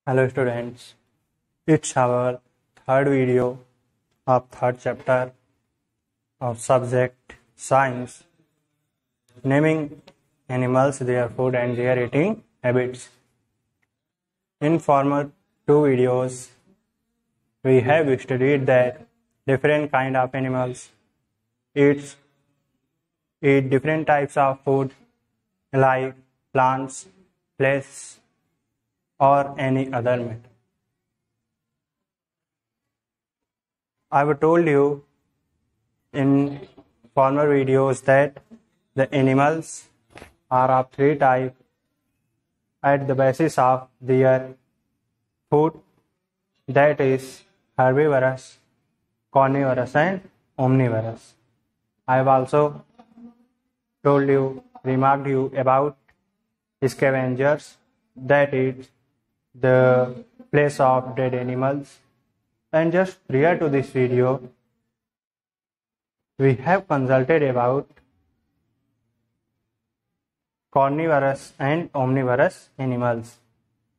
Hello students, it's our third video of third chapter of subject science, naming animals, their food and their eating habits. In former two videos, we have studied that different kind of animals eat different types of food like plants, flesh, or any other matter. I've told you in former videos that the animals are of three types at the basis of their food, that is herbivorous, carnivorous and omnivorous. I have also remarked you about scavengers, that is the place of dead animals. And just prior to this video, we have consulted about carnivorous and omnivorous animals.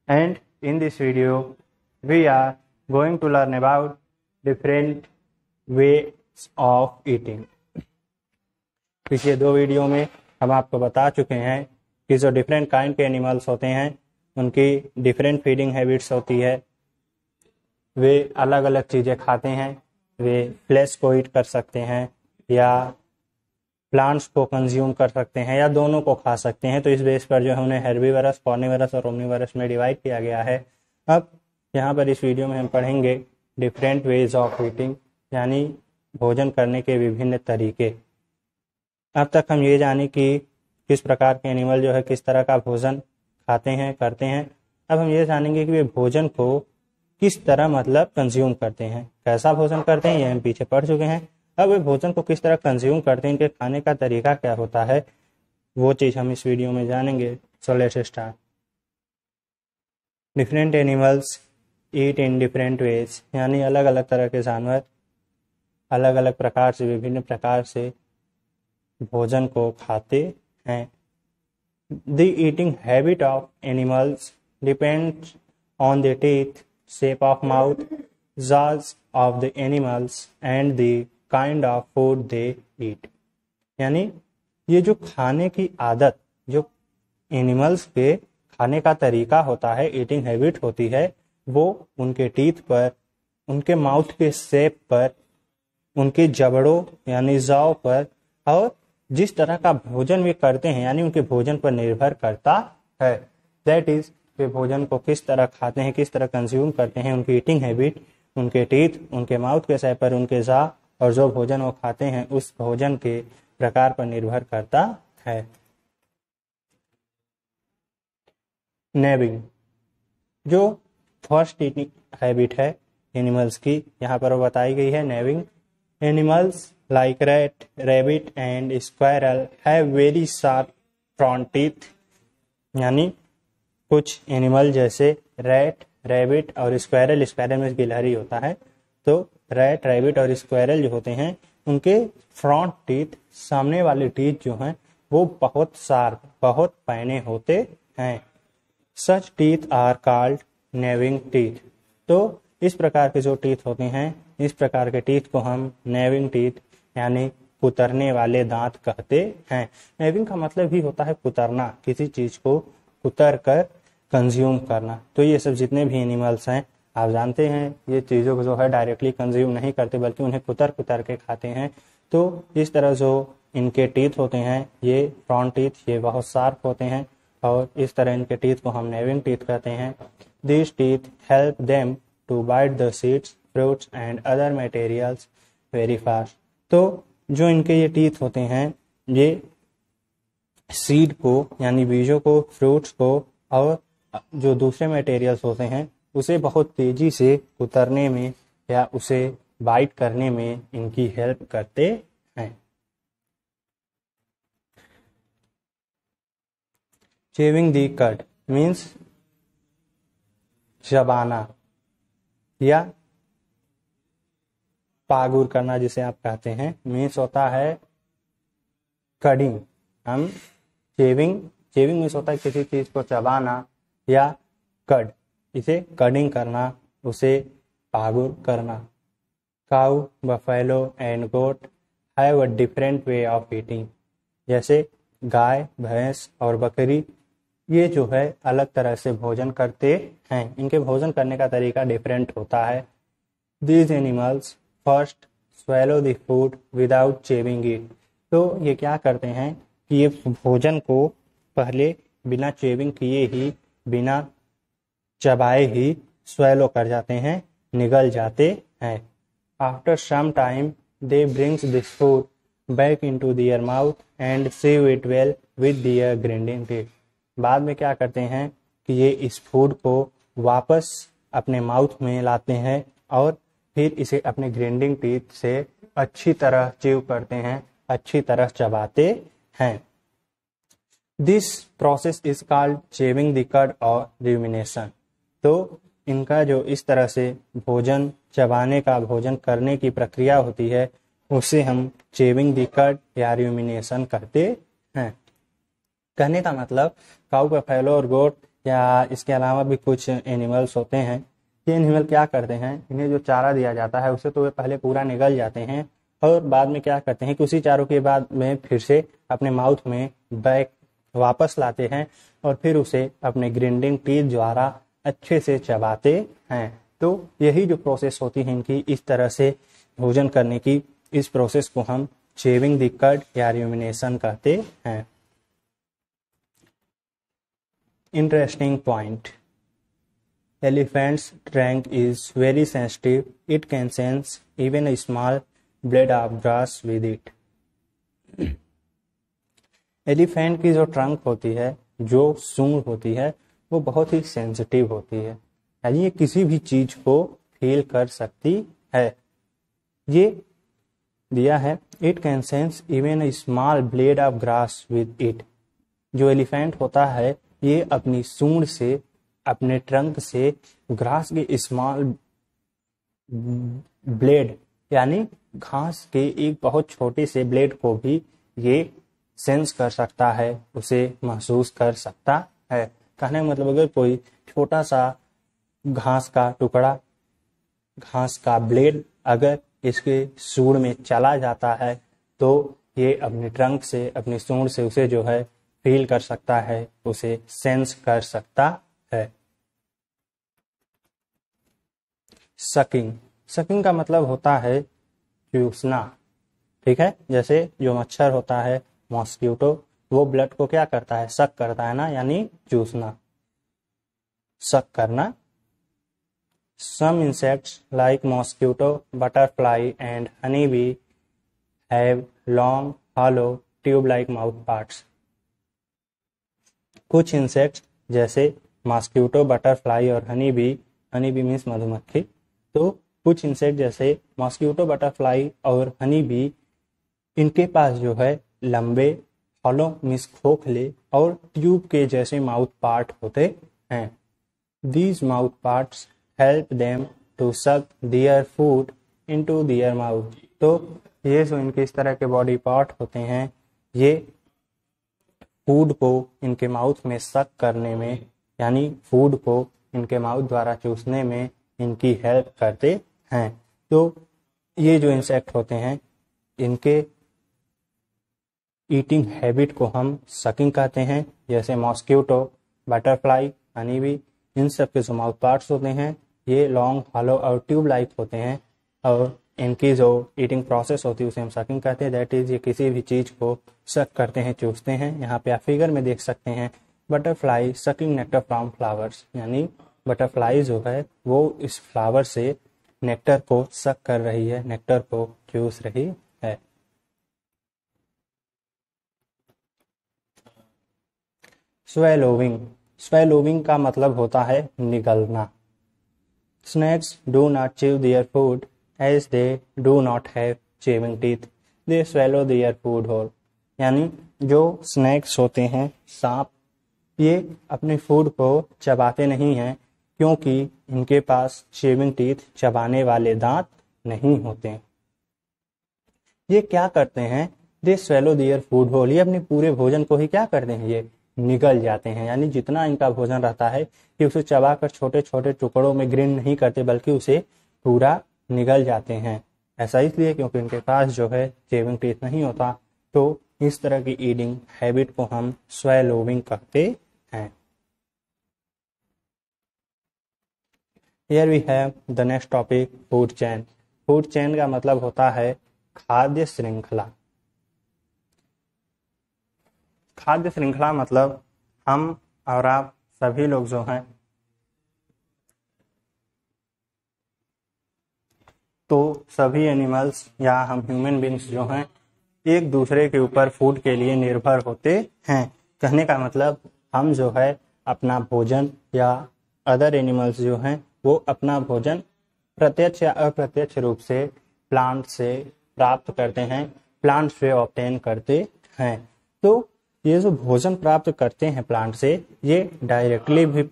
And in this video, we are going to learn about different ways of eating. पिछले दो video में हम आपको बता चुके हैं कि जो डिफरेंट काइंड के एनिमल्स होते हैं उनकी डिफरेंट फीडिंग हैबिट्स होती है, वे अलग अलग चीज़ें खाते हैं, वे फ्लैश को ईट कर सकते हैं या प्लांट्स को कंज्यूम कर सकते हैं या दोनों को खा सकते हैं। तो इस बेस पर जो है उन्हें हेर्बिवरस, कार्निवरस और ओमनिवरस में डिवाइड किया गया है। अब यहाँ पर इस वीडियो में हम पढ़ेंगे डिफरेंट वेज ऑफ ईटिंग, यानी भोजन करने के विभिन्न तरीके। अब तक हम ये जाने कि किस प्रकार के एनिमल जो है किस तरह का भोजन खाते हैं, करते हैं। अब हम ये जानेंगे कि वे भोजन को किस तरह मतलब कंज्यूम करते हैं, कैसा भोजन करते हैं, ये हम पीछे पढ़ चुके हैं। अब वे भोजन को किस तरह कंज्यूम करते हैं, इनके खाने का तरीका क्या होता है, वो चीज़ हम इस वीडियो में जानेंगे। So let's start. Different animals eat in different ways, यानी अलग अलग तरह के जानवर अलग अलग प्रकार से, विभिन्न प्रकार से भोजन को खाते हैं। The eating habit of animals depends on the teeth, shape of mouth, jaws of the animals and the kind of food they eat। यानी ये जो खाने की आदत, जो एनिमल्स के खाने का तरीका होता है, ईटिंग हैबिट होती है, वो उनके टीथ पर, उनके माउथ के शेप पर, उनके जबड़ों यानी जॉ पर और जिस तरह का भोजन वे करते हैं यानी उनके भोजन पर निर्भर करता है। दैट इज वे भोजन को किस तरह खाते हैं, किस तरह कंज्यूम करते हैं, उनकी ईटिंग हैबिट, उनके टीथ, उनके माउथ के शेप पर, उनके जा और जो भोजन वो खाते हैं उस भोजन के प्रकार पर निर्भर करता है। नेबिंग, जो फर्स्ट ईटिंग हैबिट है एनिमल्स की, यहाँ पर वो बताई गई है। नेबिंग, animals like rat, rabbit and squirrel have very sharp front teeth। यानी कुछ एनिमल जैसे रैट, रैबिट और स्क्वायरल, स्क्वायरल में गिलहरी होता है, तो रैट, रैबिट और स्क्वायरल जो होते हैं उनके फ्रंट टीथ, सामने वाले टीथ जो हैं वो बहुत शार्प, बहुत पैने होते हैं। सच टीथ आर कॉल्ड नेविंग टीथ। तो इस प्रकार के जो टीथ होते हैं, इस प्रकार के टीथ को हम नेविंग टीथ यानी कुतरने वाले दांत कहते हैं। नेविंग का मतलब ही होता है कुतरना, किसी चीज को कुतर कर कंज्यूम करना। तो ये सब जितने भी एनिमल्स हैं आप जानते हैं ये चीज़ों को जो है डायरेक्टली कंज्यूम नहीं करते बल्कि उन्हें कुतर कुतर के खाते हैं। तो इस तरह जो इनके टीथ होते हैं, ये फ्रंट टीथ, ये बहुत शार्प होते हैं और इस तरह इनके टीथ को हम नेविंग टीथ कहते हैं। This teeth help them to bite the seeds, fruits and other materials very fast. तो जो इनके ये टीथ होते हैं, ये सीड को यानी बीजों को, फ्रूट्स को और जो दूसरे मटेरियल्स होते हैं उसे बहुत तेजी से उतरने में या उसे बाइट करने में इनकी हेल्प करते हैं। चेविंग दी कट मीन्स चबाना या पागुर करना जिसे आप कहते हैं, मीन्स होता है कडिंग। हम चेविंग मीन्स होता है किसी चीज को चबाना या कड इसे कडिंग करना, उसे पागुर करना। Cow, buffalo and got have a different way of eating. जैसे गाय, भैंस और बकरी ये जो है अलग तरह से भोजन करते हैं, इनके भोजन करने का तरीका डिफरेंट होता है। These animals first swallow the food without chewing it। तो ये क्या करते हैं कि ये भोजन को पहले बिना चेविंग किए ही, बिना चबाए ही swallow कर जाते हैं, निगल जाते हैं। After some time they brings this food back into their mouth and chew it well with their grinding teeth। बाद में क्या करते हैं कि ये इस फूड को वापस अपने माउथ में लाते हैं और फिर इसे अपने ग्राइंडिंग टीथ से अच्छी तरह च्यू करते हैं, अच्छी तरह चबाते हैं। This process is called chewing the कड और रूमिनेशन। तो इनका जो इस तरह से भोजन चबाने का, भोजन करने की प्रक्रिया होती है, उसे हम चेविंग द कड या रूमिनेशन कहते हैं। कहने का मतलब काऊ, बफेलो और गोट या इसके अलावा भी कुछ एनिमल्स होते हैं, ये एनिमल क्या करते हैं, इन्हें जो चारा दिया जाता है उसे तो वे पहले पूरा निगल जाते हैं और बाद में क्या करते हैं कि उसी चारों के बाद में फिर से अपने माउथ में बैक वापस लाते हैं और फिर उसे अपने ग्राइंडिंग टीथ द्वारा अच्छे से चबाते हैं। तो यही जो प्रोसेस होती है इनकी, इस तरह से भोजन करने की, इस प्रोसेस को हम चेविंग द कड या रूमिनेशन कहते हैं। Interesting point. Elephant's trunk is very sensitive. It can sense even a small blade of grass with it. Elephant की जो ट्रंक होती है, जो सूंड होती है, वो बहुत ही सेंसिटिव होती है, यानी ये किसी भी चीज को फील कर सकती है। ये दिया है it can sense even a small blade of grass with it. जो एलिफेंट होता है ये अपनी सूंड से, अपने ट्रंक से ग्रास के स्मॉल ब्लेड यानी घास के एक बहुत छोटे से ब्लेड को भी ये सेंस कर सकता है, उसे महसूस कर सकता है। कहने का मतलब अगर कोई छोटा सा घास का टुकड़ा, घास का ब्लेड अगर इसके सूंड में चला जाता है तो ये अपने ट्रंक से, अपनी सूंड से उसे जो है फील कर सकता है, उसे सेंस कर सकता है। सकिंग, सकिंग का मतलब होता है चूसना, ठीक है। जैसे जो मच्छर होता है, मॉस्किटो, वो ब्लड को क्या करता है, सक करता है ना, यानी चूसना, सक करना। Some insects like mosquito, butterfly and honeybee have long, hollow, tube-like mouth parts। कुछ इंसेक्ट्स जैसे मॉस्किटो, बटरफ्लाई और हनी बी मीन्स मधुमक्खी, तो कुछ इंसेक्ट जैसे मॉस्किटो, बटरफ्लाई और हनी बी, इनके पास जो है लंबे, हॉलो मीन्स खोखले और ट्यूब के जैसे माउथ पार्ट होते हैं। These mouth parts help them to suck their food into their mouth। तो ये जो इनके इस तरह के बॉडी पार्ट होते हैं, ये फूड को इनके माउथ में सक करने में, यानी फूड को इनके माउथ द्वारा चूसने में इनकी हेल्प करते हैं। तो ये जो इंसेक्ट होते हैं, इनके ईटिंग हैबिट को हम सकिंग कहते हैं। जैसे मॉस्किटो, बटरफ्लाई, हनी बी, इन सब के जो माउथ पार्ट्स होते हैं ये लॉन्ग, हॉलो और ट्यूब लाइक होते हैं और इनकी जो ईटिंग प्रोसेस होती है उसे हम सकिंग कहते हैं। दैट इज ये किसी भी चीज को सक करते हैं, चूसते हैं। यहाँ पे आप फिगर में देख सकते हैं butterfly sucking nectar from flowers, यानी बटरफ्लाई जो है वो इस फ्लावर से नेक्टर को सक कर रही है, नेक्टर को चूस रही है। स्वेलोविंग, स्वेलोविंग का मतलब होता है निगलना। Snakes do not chew their food as they do not have chewing teeth. They swallow their food whole। यानी जो स्नैक्स होते हैं, सांप, ये अपने फूड को चबाते नहीं हैं क्योंकि इनके पास चेविंग टीथ, चबाने वाले दांत नहीं होते। ये क्या करते हैं, they swallow their food whole, ये अपने पूरे भोजन को ही क्या करते हैं, ये निगल जाते हैं, यानी जितना इनका भोजन रहता है कि उसे चबाकर छोटे छोटे टुकड़ों में ग्राइंड नहीं करते बल्कि उसे पूरा निगल जाते हैं। ऐसा इसलिए क्योंकि इनके पास जो है चेविंग टीथ नहीं होता। तो इस तरह की ईटिंग हैबिट को हम स्वैलोविंग कहते हैं। Here we have the next topic, food chain. Food chain का मतलब होता है खाद्य श्रृंखला। खाद्य श्रृंखला मतलब हम और आप सभी लोग जो हैं तो सभी एनिमल्स या हम ह्यूमन बींग्स जो हैं एक दूसरे के ऊपर फूड के लिए निर्भर होते हैं। कहने का मतलब हम जो है अपना भोजन या अदर एनिमल्स जो हैं वो अपना भोजन प्रत्यक्ष या अप्रत्यक्ष रूप से प्लांट से प्राप्त करते हैं, प्लांट से ऑब्टेन करते हैं। तो ये जो भोजन प्राप्त करते हैं प्लांट से, ये डायरेक्टली भी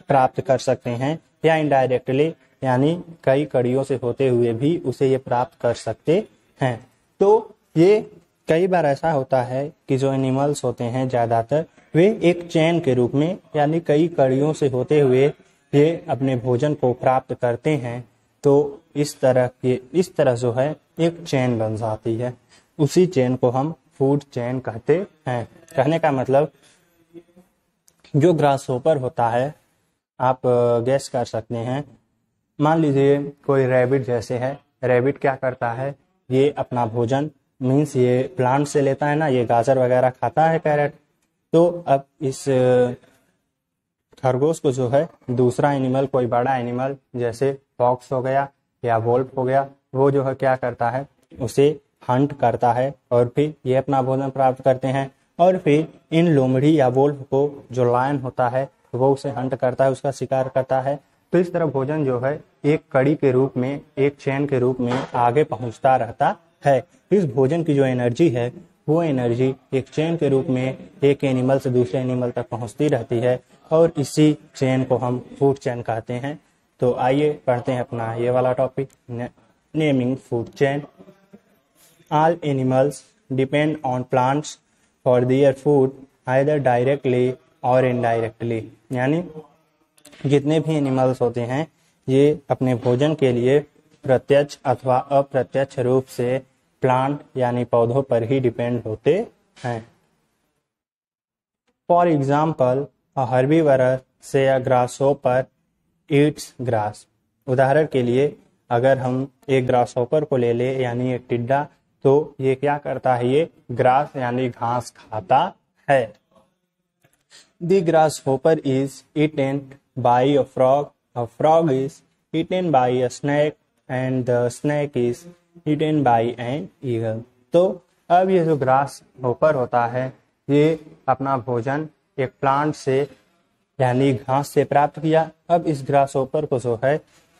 प्राप्त कर सकते हैं या इनडायरेक्टली, यानी कई कड़ियों से होते हुए भी उसे ये प्राप्त कर सकते हैं। तो ये कई बार ऐसा होता है कि जो एनिमल्स होते हैं ज़्यादातर वे एक चेन के रूप में, यानी कई कड़ियों से होते हुए ये अपने भोजन को प्राप्त करते हैं। तो इस तरह जो है एक चेन बन जाती है। उसी चेन को हम फूड चेन कहते हैं। कहने का मतलब जो ग्रासहोपर होता है, आप गेस कर सकते हैं, मान लीजिए कोई रैबिट जैसे है। रैबिट क्या करता है, ये अपना भोजन मीन्स ये प्लांट से लेता है ना, ये गाजर वगैरह खाता है, कैरेट। तो अब इस खरगोश को जो है दूसरा एनिमल, कोई बड़ा एनिमल जैसे फॉक्स हो गया या वोल्फ हो गया, वो जो है क्या करता है, उसे हंट करता है और फिर ये अपना भोजन प्राप्त करते हैं। और फिर इन लोमड़ी या वोल्फ को जो लायन होता है वो उसे हंट करता है, उसका शिकार करता है। तो इस तरह भोजन जो है एक कड़ी के रूप में, एक चेन के रूप में आगे पहुंचता रहता है। इस भोजन की जो एनर्जी है वो एनर्जी एक चेन के रूप में एक एनिमल से दूसरे एनिमल तक पहुंचती रहती है और इसी चेन को हम फूड चेन कहते हैं। तो आइए पढ़ते हैं अपना ये वाला topic, naming food chain. All animals depend on plants for their food either directly और इनडायरेक्टली, यानी जितने भी एनिमल्स होते हैं ये अपने भोजन के लिए प्रत्यक्ष अथवा अप्रत्यक्ष रूप से प्लांट यानी पौधों पर ही डिपेंड होते हैं। फॉर एग्जाम्पल अ हर्बीवरस से अ ग्रासहोपर ईट्स ग्रास। उदाहरण के लिए अगर हम एक ग्रासहोपर को ले ले यानी एक टिड्डा, तो ये क्या करता है, ये ग्रास यानी घास खाता है। The grasshopper is eaten by a frog is eaten by a snake and the snake is eaten by an eagle. तो अब ये जो ग्रास होपर होता है ये अपना भोजन एक प्लांट से यानी घास से प्राप्त किया। अब इस ग्रास होपर को जो है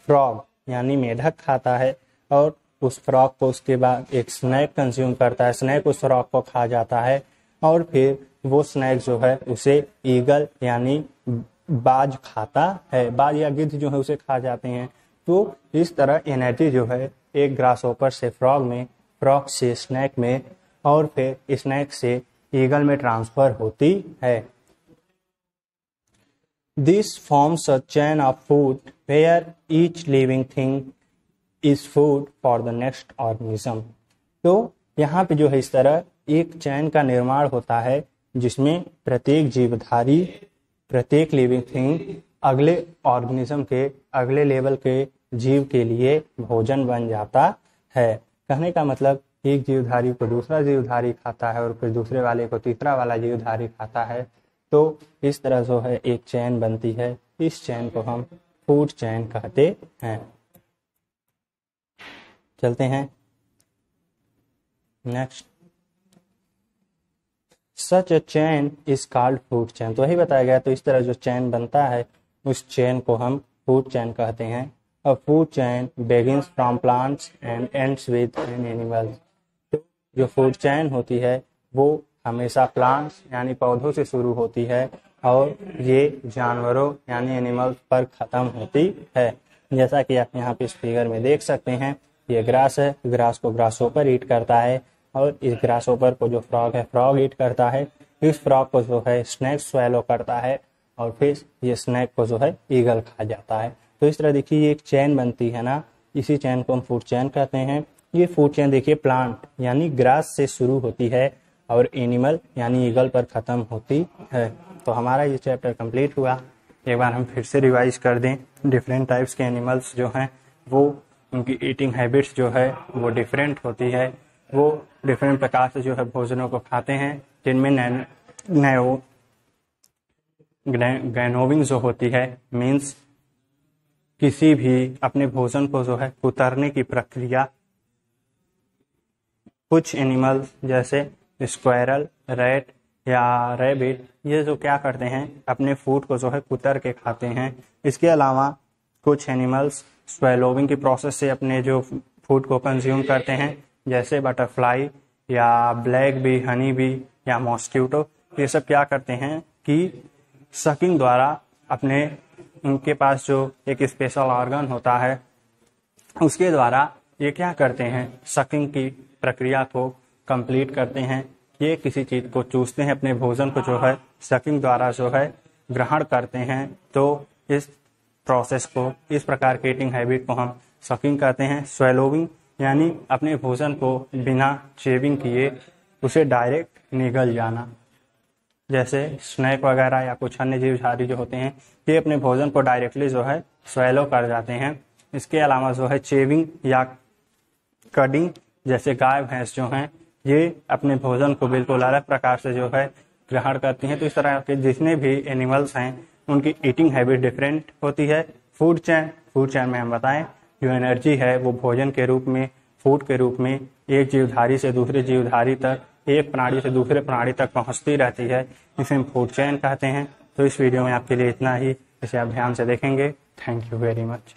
फ्रॉग यानी मेढक खाता है और उस फ्रॉग को उसके बाद एक स्नैक कंज्यूम करता है, स्नैक उस फ्रॉग को खा जाता है और फिर वो स्नैक जो है उसे ईगल यानी बाज खाता है, बाज या गिद्ध जो है उसे खा जाते हैं। तो इस तरह एनर्जी जो है एक ग्रासहोपर से फ्रॉग में, फ्रॉग से स्नैक में और फिर स्नैक से ईगल में ट्रांसफर होती है। This forms a chain of food where each living thing is food for the next organism. तो यहाँ पे जो है इस तरह एक चैन का निर्माण होता है जिसमें प्रत्येक जीवधारी, प्रत्येक लिविंग थिंग अगले ऑर्गेनिज्म के, अगले लेवल के जीव के लिए भोजन बन जाता है। कहने का मतलब एक जीवधारी को दूसरा जीवधारी खाता है और फिर दूसरे वाले को तीसरा वाला जीवधारी खाता है। तो इस तरह जो है एक चैन बनती है। इस चैन को हम फूड चैन कहते हैं। चलते हैं next. Such a chain is called food chain. तो वही बताया गया। तो इस तरह जो चैन बनता है उस चैन को हम फूड चैन कहते हैं। अ food chain begins from plants and ends with an animal. तो जो फूड चैन होती है वो हमेशा प्लांट्स यानी पौधों से शुरू होती है और ये जानवरों यानी एनिमल्स पर खत्म होती है। जैसा कि आप यहाँ पे इस फिगर में देख सकते हैं, ये ग्रास है, ग्रास को ग्रासहोपर ईट करता है और इस ग्रासहोपर को जो फ्रॉग है फ्रॉग ईट करता है। इस फ्रॉग को जो है स्नैक स्वैलो करता है और फिर ये स्नैक को जो है ईगल खा जाता है। तो इस तरह देखिए ये एक चेन बनती है ना, इसी चेन को हम फूड चेन कहते हैं। ये फूड चेन देखिए प्लांट यानी ग्रास से शुरू होती है और एनिमल यानी ईगल पर खत्म होती है। तो हमारा ये चैप्टर कंप्लीट हुआ। एक बार हम फिर से रिवाइज कर दें। डिफरेंट टाइप्स के एनिमल्स जो हैं वो उनकी ईटिंग हैबिट्स जो है वो डिफरेंट होती है। वो डिफरेंट प्रकार से जो है भोजनों को खाते हैं, जिनमें गैनोविंग जो होती है मीन्स किसी भी अपने भोजन को जो है कुतरने की प्रक्रिया। कुछ एनिमल्स जैसे स्क्वायरल, रैट या रैबिट ये जो क्या करते हैं अपने फूड को जो है कुतर के खाते हैं। इसके अलावा कुछ एनिमल्स स्वेलोविंग की प्रोसेस से अपने जो फूड को कंज्यूम करते हैं, जैसे बटरफ्लाई या ब्लैक बी, हनी बी या मॉस्किटो। ये सब क्या करते हैं कि सकिंग द्वारा अपने उनके पास जो एक स्पेशल ऑर्गन होता है उसके द्वारा ये क्या करते हैं सकिंग की प्रक्रिया को कंप्लीट करते हैं। ये किसी चीज को चूसते हैं, अपने भोजन को जो है सकिंग द्वारा जो है ग्रहण करते हैं। तो इस प्रोसेस को, इस प्रकार के ईटिंग हैबिट को हम सकिंग कहते हैं। स्वेलोविंग यानी अपने भोजन को बिना चेविंग किए उसे डायरेक्ट निगल जाना, जैसे स्नैक वगैरह या कुछ अन्य जीवधारी जो होते हैं ये अपने भोजन को डायरेक्टली जो है स्वेलो कर जाते हैं। इसके अलावा जो है चेविंग या कडिंग, जैसे गाय भैंस जो हैं ये अपने भोजन को बिल्कुल अलग प्रकार से जो है ग्रहण करती हैं। तो इस तरह के जितने भी एनिमल्स हैं उनकी ईटिंग हैबिट डिफरेंट होती है। फूड चेन में हम बताएं जो एनर्जी है वो भोजन के रूप में, फूड के रूप में एक जीवधारी से दूसरे जीवधारी तक, एक प्राणी से दूसरे प्राणी तक पहुंचती रहती है। इसे हम फूड चेन कहते हैं। तो इस वीडियो में आपके लिए इतना ही, इसे आप ध्यान से देखेंगे। Thank you very much.